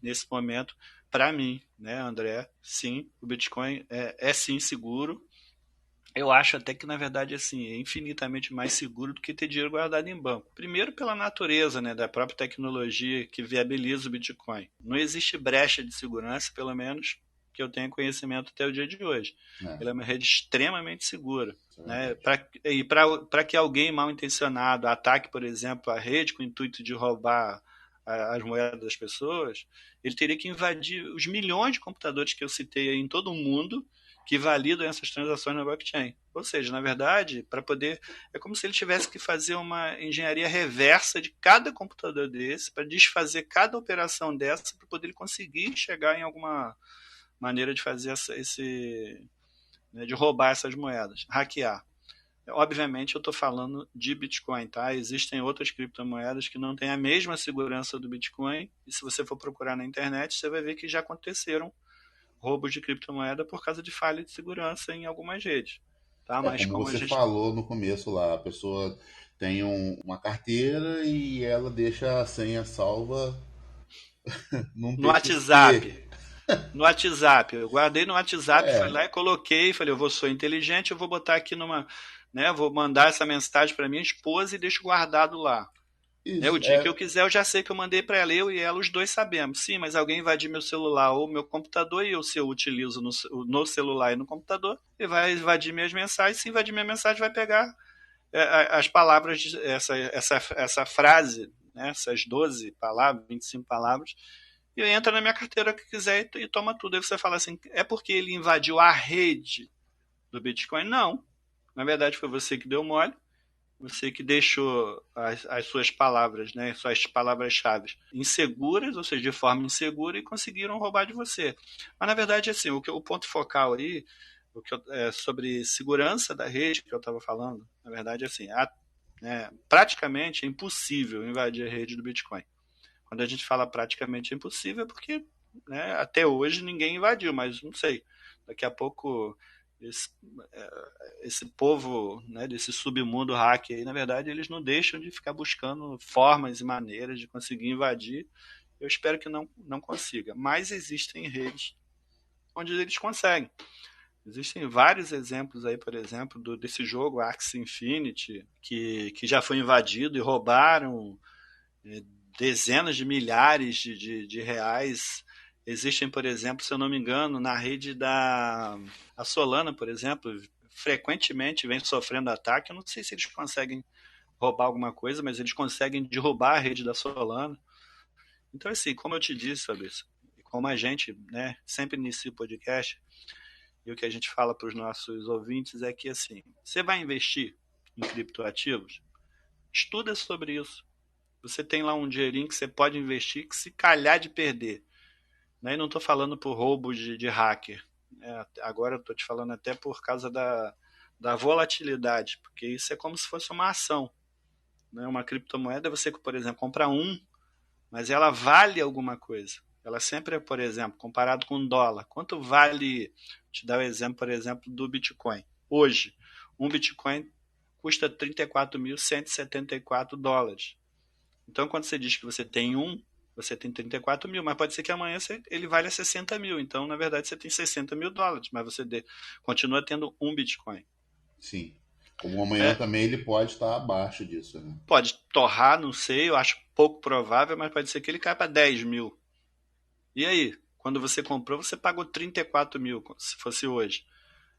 nesse momento, para mim, né, André, sim, o Bitcoin é sim seguro. Eu acho até que, na verdade, assim, é infinitamente mais seguro do que ter dinheiro guardado em banco. Primeiro, pela natureza, né, da própria tecnologia que viabiliza o Bitcoin. Não existe brecha de segurança, pelo menos que eu tenha conhecimento até o dia de hoje. Ela é uma rede extremamente segura. Né? Para que alguém mal intencionado ataque, por exemplo, a rede com o intuito de roubar as moedas das pessoas, ele teria que invadir os milhões de computadores que eu citei aí em todo o mundo que validam essas transações na blockchain. Ou seja, na verdade, para poder... É como se ele tivesse que fazer uma engenharia reversa de cada computador desse, para desfazer cada operação dessa, para poder ele conseguir chegar em alguma maneira de fazer de roubar essas moedas, hackear. Obviamente eu estou falando de Bitcoin, tá? Existem outras criptomoedas que não têm a mesma segurança do Bitcoin, e se você for procurar na internet, você vai ver que já aconteceram roubos de criptomoeda por causa de falha de segurança em algumas redes. Tá? Mas como você falou no começo lá, a pessoa tem uma carteira e ela deixa a senha salva no WhatsApp. No WhatsApp, eu guardei no WhatsApp, fui lá e coloquei, falei, eu sou inteligente, eu vou botar aqui vou mandar essa mensagem para minha esposa e deixo guardado lá. O dia que eu quiser, eu já sei que eu mandei para ela, eu e ela, os dois sabemos. Sim, mas alguém invadir meu celular ou meu computador, e se eu utilizo no celular e no computador, ele vai invadir minhas mensagens. Se invadir minha mensagem, vai pegar as palavras, essa frase, né, essas 12 palavras, 25 palavras, e entra na minha carteira que quiser e toma tudo. Aí você fala assim, é porque ele invadiu a rede do Bitcoin? Não. Na verdade, foi você que deu mole. Você que deixou as suas palavras, né, suas palavras-chave inseguras, ou seja, de forma insegura, e conseguiram roubar de você. Mas, na verdade, assim, o ponto focal aí, sobre segurança da rede que eu estava falando, na verdade, assim, praticamente é impossível invadir a rede do Bitcoin. Quando a gente fala praticamente é impossível, é porque, né, até hoje ninguém invadiu, mas não sei, daqui a pouco... Esse povo, né, desse submundo hack aí, na verdade, eles não deixam de ficar buscando formas e maneiras de conseguir invadir. Eu espero que não consiga. Mas existem redes onde eles conseguem. Existem vários exemplos aí, por exemplo, desse jogo Axie Infinity, que já foi invadido e roubaram dezenas de milhares de reais. Existem, por exemplo, se eu não me engano, na rede da Solana, por exemplo, frequentemente vem sofrendo ataque. Eu não sei se eles conseguem roubar alguma coisa, mas eles conseguem derrubar a rede da Solana. Então, assim, como eu te disse, Fabrício, como a gente, né, sempre inicia o podcast, e o que a gente fala para os nossos ouvintes é que, assim, você vai investir em criptoativos? Estuda sobre isso. Você tem lá um dinheirinho que você pode investir, que se calhar de perder. E não estou falando por roubo de hacker. Agora eu estou te falando até por causa da volatilidade, porque isso é como se fosse uma ação. Uma criptomoeda, você, por exemplo, compra mas ela vale alguma coisa. Ela sempre é, por exemplo, comparado com $1. Quanto vale, te dar o exemplo, por exemplo, do Bitcoin. Hoje, um Bitcoin custa $34.174. Então, quando você diz que você tem você tem 34 mil, mas pode ser que amanhã ele valha 60 mil. Então, na verdade, você tem $60 mil, mas você continua tendo um Bitcoin. Sim. Como amanhã também ele pode estar abaixo disso, né? Pode torrar, não sei, eu acho pouco provável, mas pode ser que ele caia para 10 mil. E aí? Quando você comprou, você pagou 34 mil, se fosse hoje.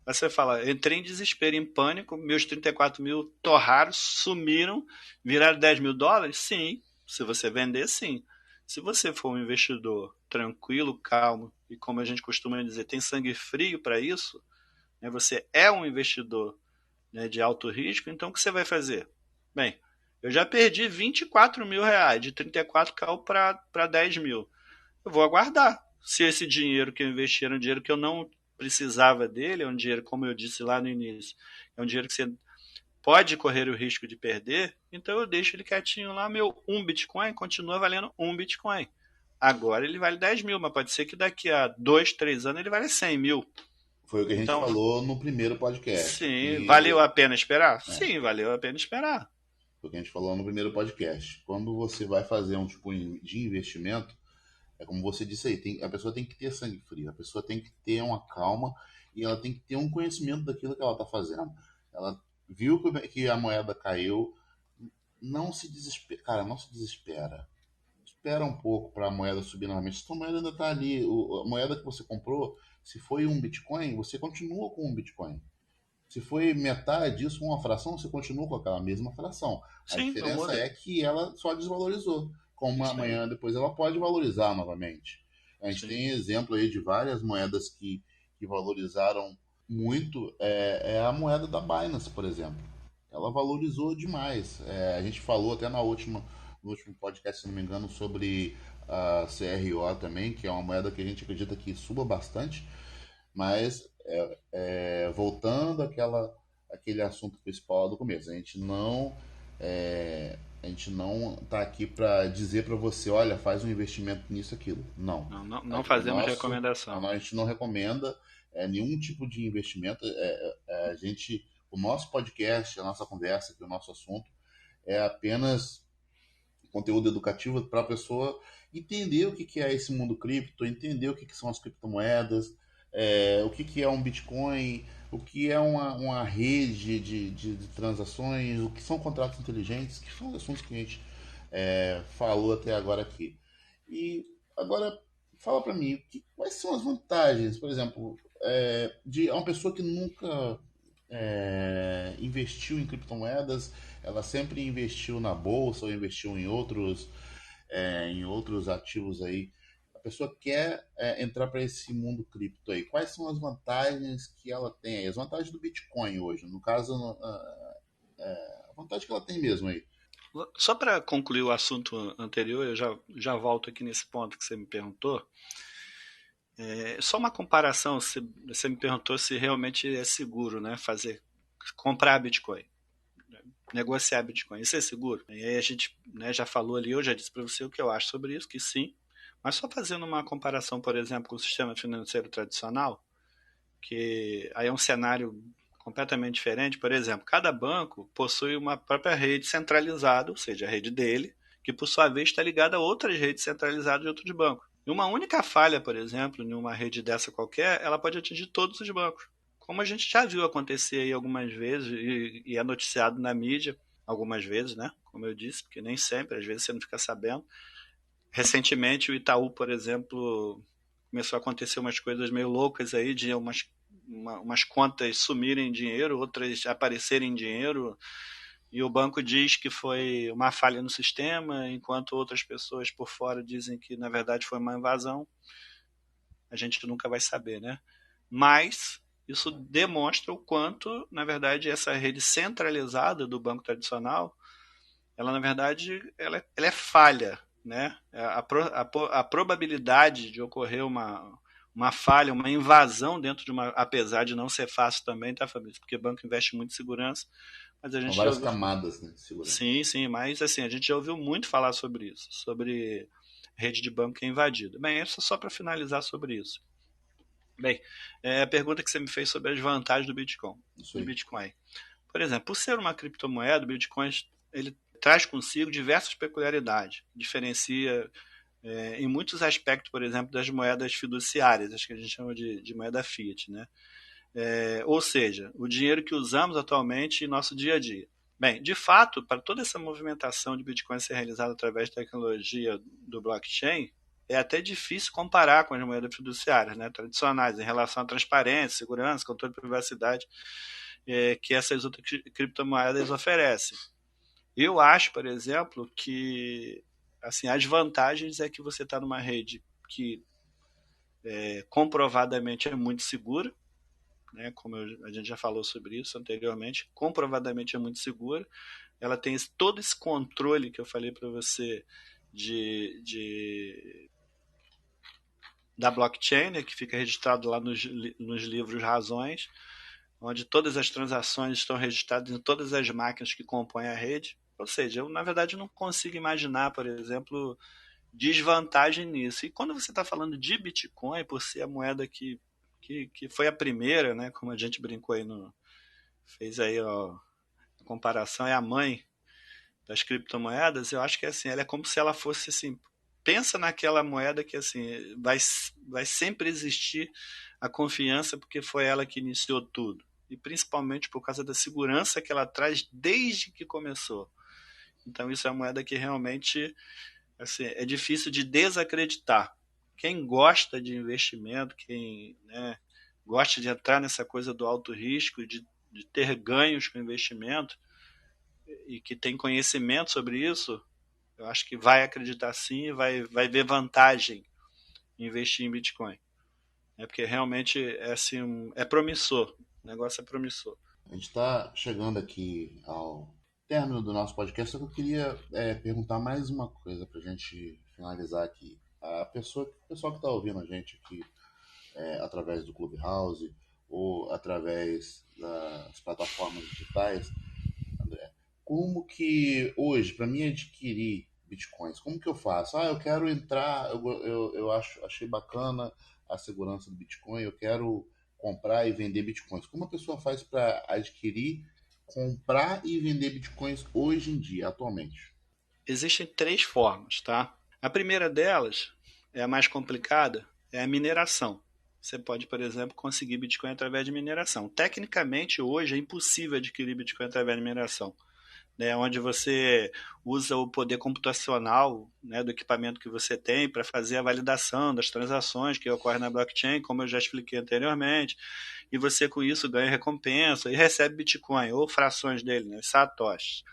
Aí você fala, entrei em desespero, em pânico, meus 34 mil torraram, sumiram, viraram $10 mil? Sim. Se você vender, sim. Se você for um investidor tranquilo, calmo, e como a gente costuma dizer, tem sangue frio para isso, né, você é um investidor, né, de alto risco, então o que você vai fazer? Bem, eu já perdi 24 mil reais, de 34 caiu para 10 mil. Eu vou aguardar. Se esse dinheiro que eu investi era um dinheiro que eu não precisava dele, é um dinheiro, como eu disse lá no início, é um dinheiro que você pode correr o risco de perder, então eu deixo ele quietinho lá, meu Bitcoin continua valendo Bitcoin. Agora ele vale 10 mil, mas pode ser que daqui a 2, 3 anos ele vale 100 mil. Foi o que a gente falou no primeiro podcast. Sim, valeu a pena esperar? Sim, valeu a pena esperar. Foi o que a gente falou no primeiro podcast. Quando você vai fazer um tipo de investimento, é como você disse aí, a pessoa tem que ter sangue frio, a pessoa tem que ter uma calma e ela tem que ter um conhecimento daquilo que ela está fazendo. Ela viu que a moeda caiu, não se desespera. Cara, não se desespera. Espera um pouco para a moeda subir novamente. Se a moeda ainda está ali, a moeda que você comprou, se foi um Bitcoin, você continua com um Bitcoin. Se foi metade disso, uma fração, você continua com aquela mesma fração. A diferença é que ela só desvalorizou. Como amanhã depois ela pode valorizar novamente. A gente tem exemplo aí de várias moedas que valorizaram muito é a moeda da Binance, por exemplo. Ela valorizou demais. A gente falou até no último podcast, se não me engano, sobre a CRO também, que é uma moeda que a gente acredita que suba bastante, mas voltando aquele assunto principal do começo, a gente não está aqui para dizer para você, olha, faz um investimento nisso, aquilo. Não. Não fazemos recomendação. A gente não recomenda nenhum tipo de investimento. O nosso podcast, a nossa conversa, aqui, o nosso assunto, é apenas conteúdo educativo para a pessoa entender o que é esse mundo cripto, entender o que são as criptomoedas, o que é um Bitcoin, o que é uma rede de transações, o que são contratos inteligentes, que são os assuntos que a gente falou até agora aqui. E agora, fala para mim, quais são as vantagens, por exemplo, de uma pessoa que nunca investiu em criptomoedas, ela sempre investiu na bolsa ou investiu em outros ativos aí. A pessoa quer entrar para esse mundo cripto aí. Quais são as vantagens que ela tem aí? As vantagens do Bitcoin hoje, no caso, a vantagem que ela tem mesmo aí. Só para concluir o assunto anterior, eu já volto aqui nesse ponto que você me perguntou. Só uma comparação, você me perguntou se realmente é seguro, né, comprar Bitcoin, negociar Bitcoin. Isso é seguro? E aí a gente, né, já falou ali, eu já disse para você o que eu acho sobre isso, que sim. Mas só fazendo uma comparação, por exemplo, com o sistema financeiro tradicional, que aí é um cenário completamente diferente. Por exemplo, cada banco possui uma própria rede centralizada, ou seja, a rede dele, que por sua vez está ligada a outras redes centralizadas de outros bancos. E uma única falha, por exemplo, em uma rede dessa qualquer, ela pode atingir todos os bancos. Como a gente já viu acontecer aí algumas vezes, e é noticiado na mídia algumas vezes, né? Como eu disse, porque nem sempre, às vezes você não fica sabendo. Recentemente o Itaú, por exemplo, começou a acontecer umas coisas meio loucas aí, de umas contas sumirem dinheiro, outras aparecerem dinheiro, e o banco diz que foi uma falha no sistema, enquanto outras pessoas por fora dizem que na verdade foi uma invasão. A gente nunca vai saber, né? Mas isso demonstra o quanto, na verdade, essa rede centralizada do banco tradicional, ela na verdade ela é falha, né? A probabilidade de ocorrer uma falha, uma invasão dentro de uma, apesar de não ser fácil também, tá, Fabrício? Porque o banco investe muito em segurança, mas a São gente já várias ouviu... camadas, né, de segurança. Sim, mas assim, a gente já ouviu muito falar sobre isso, sobre rede de banco que é invadida. Bem, isso é só para finalizar sobre isso. Bem, a pergunta que você me fez sobre as vantagens do Bitcoin. Por exemplo, por ser uma criptomoeda, o Bitcoin ele traz consigo diversas peculiaridades, diferencia em muitos aspectos, por exemplo, das moedas fiduciárias, acho que a gente chama de moeda fiat, né? Ou seja, o dinheiro que usamos atualmente em nosso dia a dia. Bem, de fato, para toda essa movimentação de Bitcoin ser realizada através da tecnologia do blockchain, é até difícil comparar com as moedas fiduciárias, né, tradicionais, em relação à transparência, segurança, controle de privacidade que essas outras criptomoedas oferecem. Eu acho, por exemplo, que assim, as vantagens é que você está numa rede que comprovadamente é muito segura, né, como a gente já falou sobre isso anteriormente, comprovadamente é muito segura. Ela tem todo esse controle que eu falei para você da blockchain, né, que fica registrado lá nos livros Razões, onde todas as transações estão registradas em todas as máquinas que compõem a rede. Ou seja, eu na verdade não consigo imaginar, por exemplo, desvantagem nisso. E quando você está falando de Bitcoin, por ser a moeda que foi a primeira, né, como a gente brincou aí fez aí a comparação, é a mãe das criptomoedas, eu acho que assim, ela é como se ela fosse assim, pensa naquela moeda que assim, vai sempre existir a confiança porque foi ela que iniciou tudo. E principalmente por causa da segurança que ela traz desde que começou. Então isso é uma moeda que realmente assim, é difícil de desacreditar. Quem gosta de investimento, quem, né, gosta de entrar nessa coisa do alto risco, de ter ganhos com investimento, e que tem conhecimento sobre isso, eu acho que vai acreditar sim e vai ver vantagem em investir em Bitcoin. Porque realmente é, assim, é promissor, o negócio é promissor. A gente está chegando aqui ao término do nosso podcast, só que eu queria perguntar mais uma coisa para a gente finalizar aqui. O pessoal que está ouvindo a gente aqui através do Clubhouse ou através das plataformas digitais, André, como que hoje, para mim adquirir bitcoins, como que eu faço? Eu quero entrar, achei bacana a segurança do Bitcoin, eu quero comprar e vender bitcoins. Como a pessoa faz para adquirir, comprar e vender bitcoins hoje em dia, atualmente? Existem 3 formas, tá? A primeira delas, é a mais complicada, é a mineração. Você pode, por exemplo, conseguir Bitcoin através de mineração. Tecnicamente, hoje é impossível adquirir Bitcoin através de mineração, né, onde você usa o poder computacional, né, do equipamento que você tem para fazer a validação das transações que ocorrem na blockchain, como eu já expliquei anteriormente, e você com isso ganha recompensa e recebe Bitcoin ou frações dele, né, satoshis.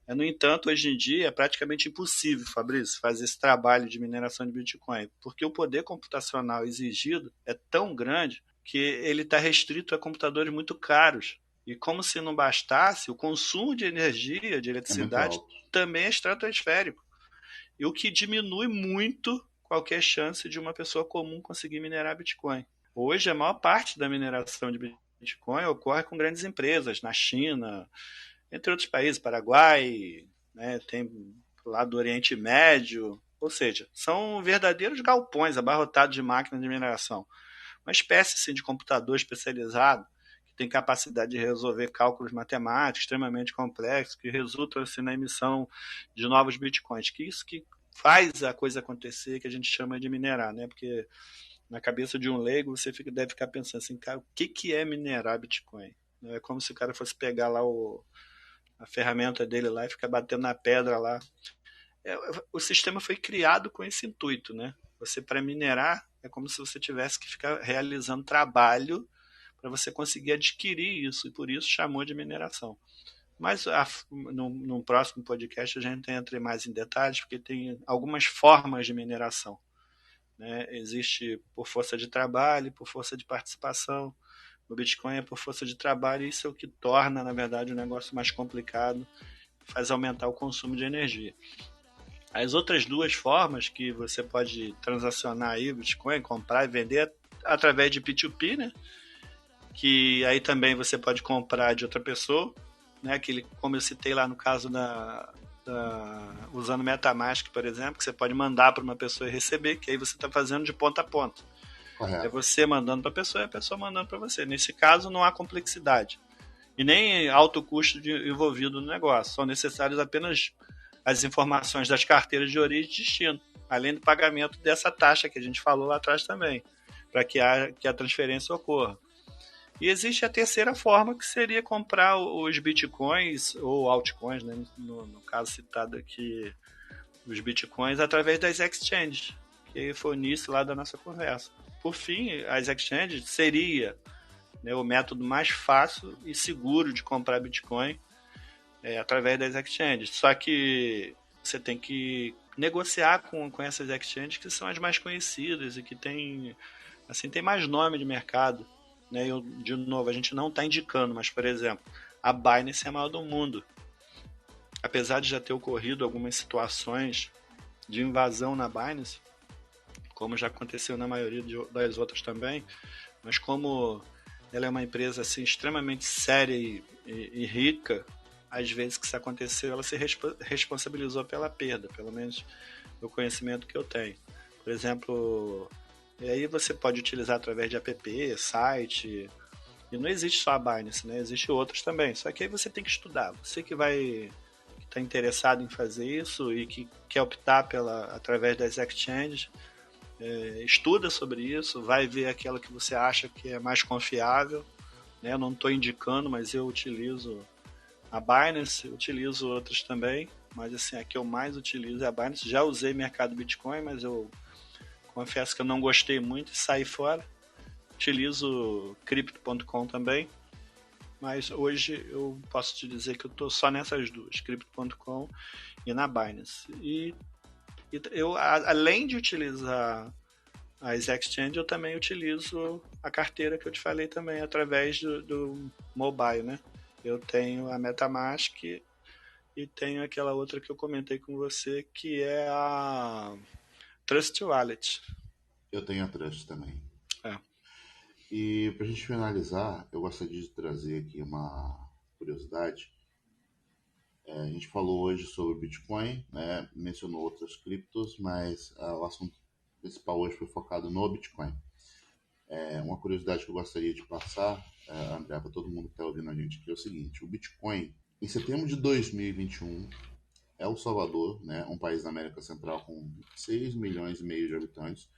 No entanto, hoje em dia é praticamente impossível, Fabrício, fazer esse trabalho de mineração de Bitcoin, porque o poder computacional exigido é tão grande que ele está restrito a computadores muito caros. E como se não bastasse, o consumo de energia, de É muito eletricidade, alto. também é estratosférico. E o que diminui muito qualquer chance de uma pessoa comum conseguir minerar Bitcoin. Hoje, a maior parte da mineração de Bitcoin ocorre com grandes empresas, na China, entre outros países, Paraguai, né, tem lá do Oriente Médio, ou seja, são verdadeiros galpões abarrotados de máquinas de mineração. Uma espécie assim, de computador especializado que tem capacidade de resolver cálculos matemáticos extremamente complexos que resultam assim, na emissão de novos bitcoins. Que isso que faz a coisa acontecer, que a gente chama de minerar, né? Porque na cabeça de um leigo você deve ficar pensando assim, cara, o que é minerar Bitcoin? É como se o cara fosse pegar lá a ferramenta dele lá e ficar batendo na pedra lá. O sistema foi criado com esse intuito, né? Você, para minerar, é como se você tivesse que ficar realizando trabalho para você conseguir adquirir isso, e por isso chamou de mineração. Mas no próximo podcast a gente entra mais em detalhes, porque tem algumas formas de mineração, né? Existe por força de trabalho, por força de participação. O Bitcoin é por força de trabalho, e isso é o que torna, na verdade, o negócio mais complicado, faz aumentar o consumo de energia. As outras 2 formas que você pode transacionar aí o Bitcoin, comprar e vender através de P2P, né? Que aí também você pode comprar de outra pessoa, né? Que como eu citei lá no caso usando MetaMask, por exemplo, que você pode mandar para uma pessoa e receber, que aí você está fazendo de ponta a ponta. Correto. É você mandando para a pessoa e a pessoa mandando para você. Nesse caso, não há complexidade e nem alto custo envolvido no negócio. São necessários apenas as informações das carteiras de origem e destino, além do pagamento dessa taxa que a gente falou lá atrás também, para que a transferência ocorra. E existe a terceira forma, que seria comprar os bitcoins ou altcoins, né? No caso citado aqui, os bitcoins, através das exchanges, que foi o início lá da nossa conversa. Por fim, as exchanges seria, né, o método mais fácil e seguro de comprar bitcoin através das exchanges. Só que você tem que negociar com essas exchanges, que são as mais conhecidas e que tem mais nome de mercado, né? De novo, a gente não está indicando, mas, por exemplo, a Binance é a maior do mundo. Apesar de já ter ocorrido algumas situações de invasão na Binance, como já aconteceu na maioria das outras também, mas como ela é uma empresa assim, extremamente séria e rica, às vezes que isso aconteceu, ela se responsabilizou pela perda, pelo menos do conhecimento que eu tenho. Por exemplo, e aí você pode utilizar através de app, site, e não existe só a Binance, né? Existem outras também, só que aí você tem que estudar. Você que está interessado em fazer isso e que quer optar através das exchanges, estuda sobre isso, vai ver aquela que você acha que é mais confiável, né? Eu não estou indicando, mas eu utilizo a Binance, utilizo outras também, mas assim, a que eu mais utilizo é a Binance. Já usei mercado Bitcoin, mas eu confesso que eu não gostei muito e saí fora. Utilizo Crypto.com também, mas hoje eu posso te dizer que eu estou só nessas 2, Crypto.com e na Binance. E eu, além de utilizar as exchanges, eu também utilizo a carteira que eu te falei também, através do mobile, né? Eu tenho a MetaMask e tenho aquela outra que eu comentei com você, que é a Trust Wallet. Eu tenho a Trust também. É. E para a gente finalizar, eu gostaria de trazer aqui uma curiosidade. A gente falou hoje sobre o Bitcoin, né? Mencionou outras criptos, mas o assunto principal hoje foi focado no Bitcoin. Uma curiosidade que eu gostaria de passar, André, para todo mundo que está ouvindo a gente aqui, é o seguinte: o Bitcoin, em setembro de 2021, El Salvador, né, um país da América Central com 6 milhões e meio de habitantes,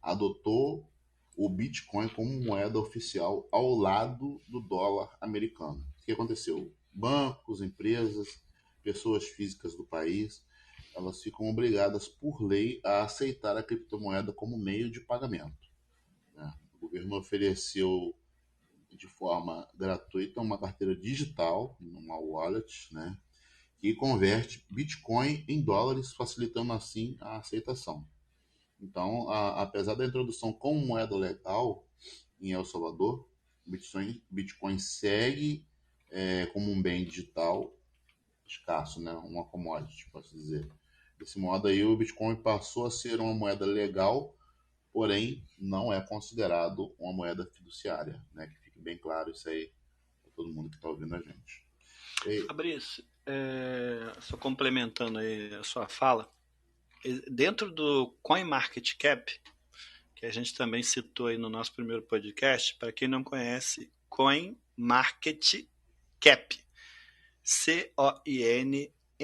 adotou o Bitcoin como moeda oficial ao lado do dólar americano. O que aconteceu? Bancos, empresas, pessoas físicas do país, elas ficam obrigadas por lei a aceitar a criptomoeda como meio de pagamento, né? O governo ofereceu de forma gratuita uma carteira digital, uma wallet, né, que converte Bitcoin em dólares, facilitando assim a aceitação. Então, apesar da introdução como moeda legal em El Salvador, Bitcoin segue como um bem digital escasso, né? Uma commodity, posso dizer. Desse modo aí, o Bitcoin passou a ser uma moeda legal, porém não é considerado uma moeda fiduciária, né? Que fique bem claro isso aí para todo mundo que está ouvindo a gente. Fabrício, só complementando aí a sua fala, dentro do CoinMarketCap, que a gente também citou aí no nosso primeiro podcast, para quem não conhece, CoinMarketCap,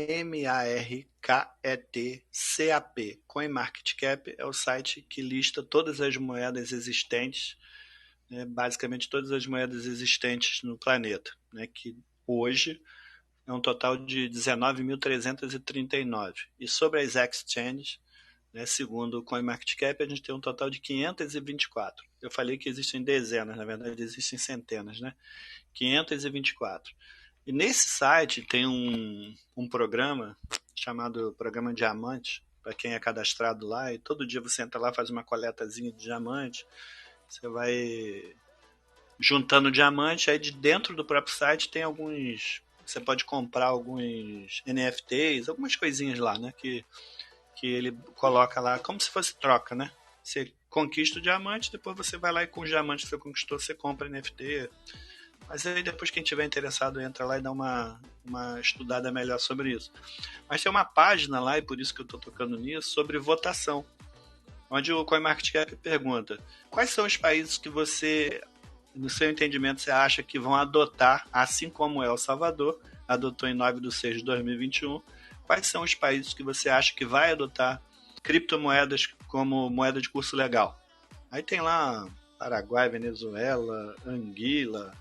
CoinMarketCap, CoinMarketCap é o site que lista todas as moedas existentes, né, basicamente todas as moedas existentes no planeta, né, que hoje é um total de 19.339. E sobre as exchanges, né, segundo o CoinMarketCap, a gente tem um total de 524. Eu falei que existem dezenas, na verdade existem centenas, né? 524. E nesse site tem um programa chamado Programa Diamante, para quem é cadastrado lá, e todo dia você entra lá, faz uma coletazinha de diamante, você vai juntando diamante, aí de dentro do próprio site tem alguns... Você pode comprar alguns NFTs, algumas coisinhas lá, né? Que ele coloca lá como se fosse troca, né? Você conquista o diamante, depois você vai lá e com os diamantes que você conquistou, você compra NFT. Mas aí depois quem tiver interessado entra lá e dá uma estudada melhor sobre isso. Mas tem uma página lá, e por isso que eu estou tocando nisso, sobre votação. Onde o CoinMarketCap pergunta: quais são os países que você, no seu entendimento, você acha que vão adotar, assim como El Salvador adotou em 9/6/2021, quais são os países que você acha que vai adotar criptomoedas como moeda de curso legal? Aí tem lá Paraguai, Venezuela, Anguila,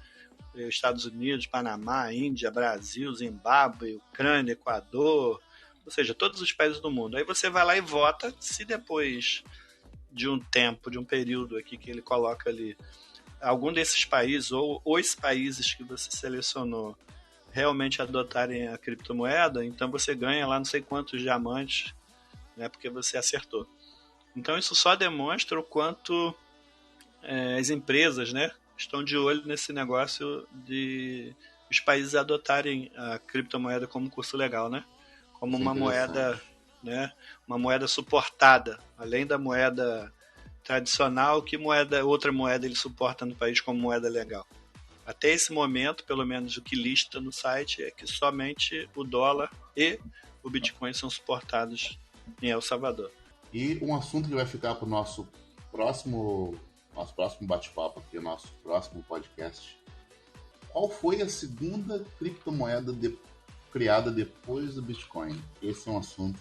Estados Unidos, Panamá, Índia, Brasil, Zimbábue, Ucrânia, Equador, ou seja, todos os países do mundo. Aí você vai lá e vota. Se depois de um tempo, de um período aqui que ele coloca ali, algum desses países ou os países que você selecionou realmente adotarem a criptomoeda, então você ganha lá não sei quantos diamantes, né, porque você acertou. Então isso só demonstra o quanto as empresas, né, estão de olho nesse negócio de os países adotarem a criptomoeda como curso legal, né, como uma moeda, né, uma moeda suportada, além da moeda tradicional, que outra moeda ele suporta no país como moeda legal. Até esse momento, pelo menos o que lista no site, é que somente o dólar e o Bitcoin são suportados em El Salvador. E um assunto que vai ficar para o nosso próximo bate-papo aqui, nosso próximo podcast. Qual foi a segunda criptomoeda criada depois do Bitcoin? Esse é um assunto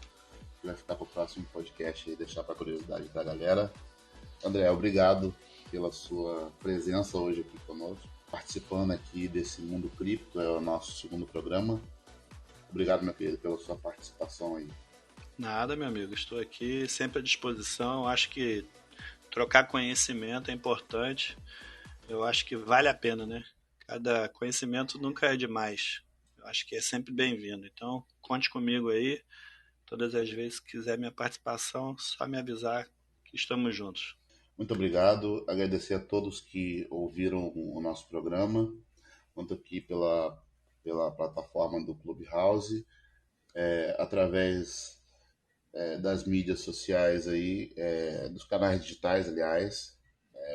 que vai ficar para o próximo podcast e deixar para curiosidade da galera. André, obrigado pela sua presença hoje aqui conosco, participando aqui desse Mundo Cripto, é o nosso segundo programa. Obrigado, meu querido, pela sua participação aí. Nada, meu amigo, estou aqui sempre à disposição. Acho que trocar conhecimento é importante. Eu acho que vale a pena, né? Cada conhecimento nunca é demais. Eu acho que é sempre bem-vindo. Então, conte comigo aí. Todas as vezes que quiser minha participação, só me avisar que estamos juntos. Muito obrigado. Agradecer a todos que ouviram o nosso programa, tanto aqui pela plataforma do Clubhouse, através das mídias sociais aí, dos canais digitais, aliás.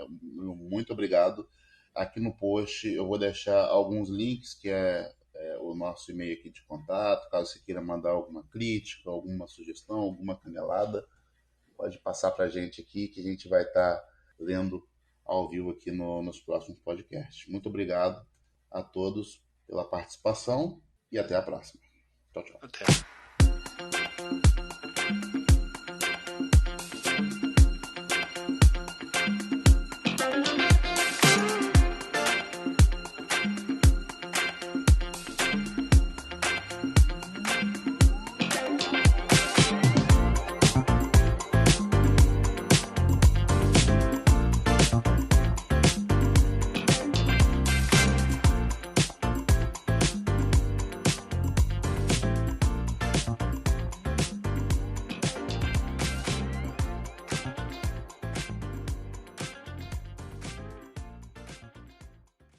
Muito obrigado. Aqui no post eu vou deixar alguns links, que é o nosso e-mail aqui de contato, caso você queira mandar alguma crítica, alguma sugestão, alguma canelada, pode passar para a gente aqui, que a gente vai estar lendo ao vivo aqui nos próximos podcasts. Muito obrigado a todos pela participação e até a próxima. Tchau, tchau. Até.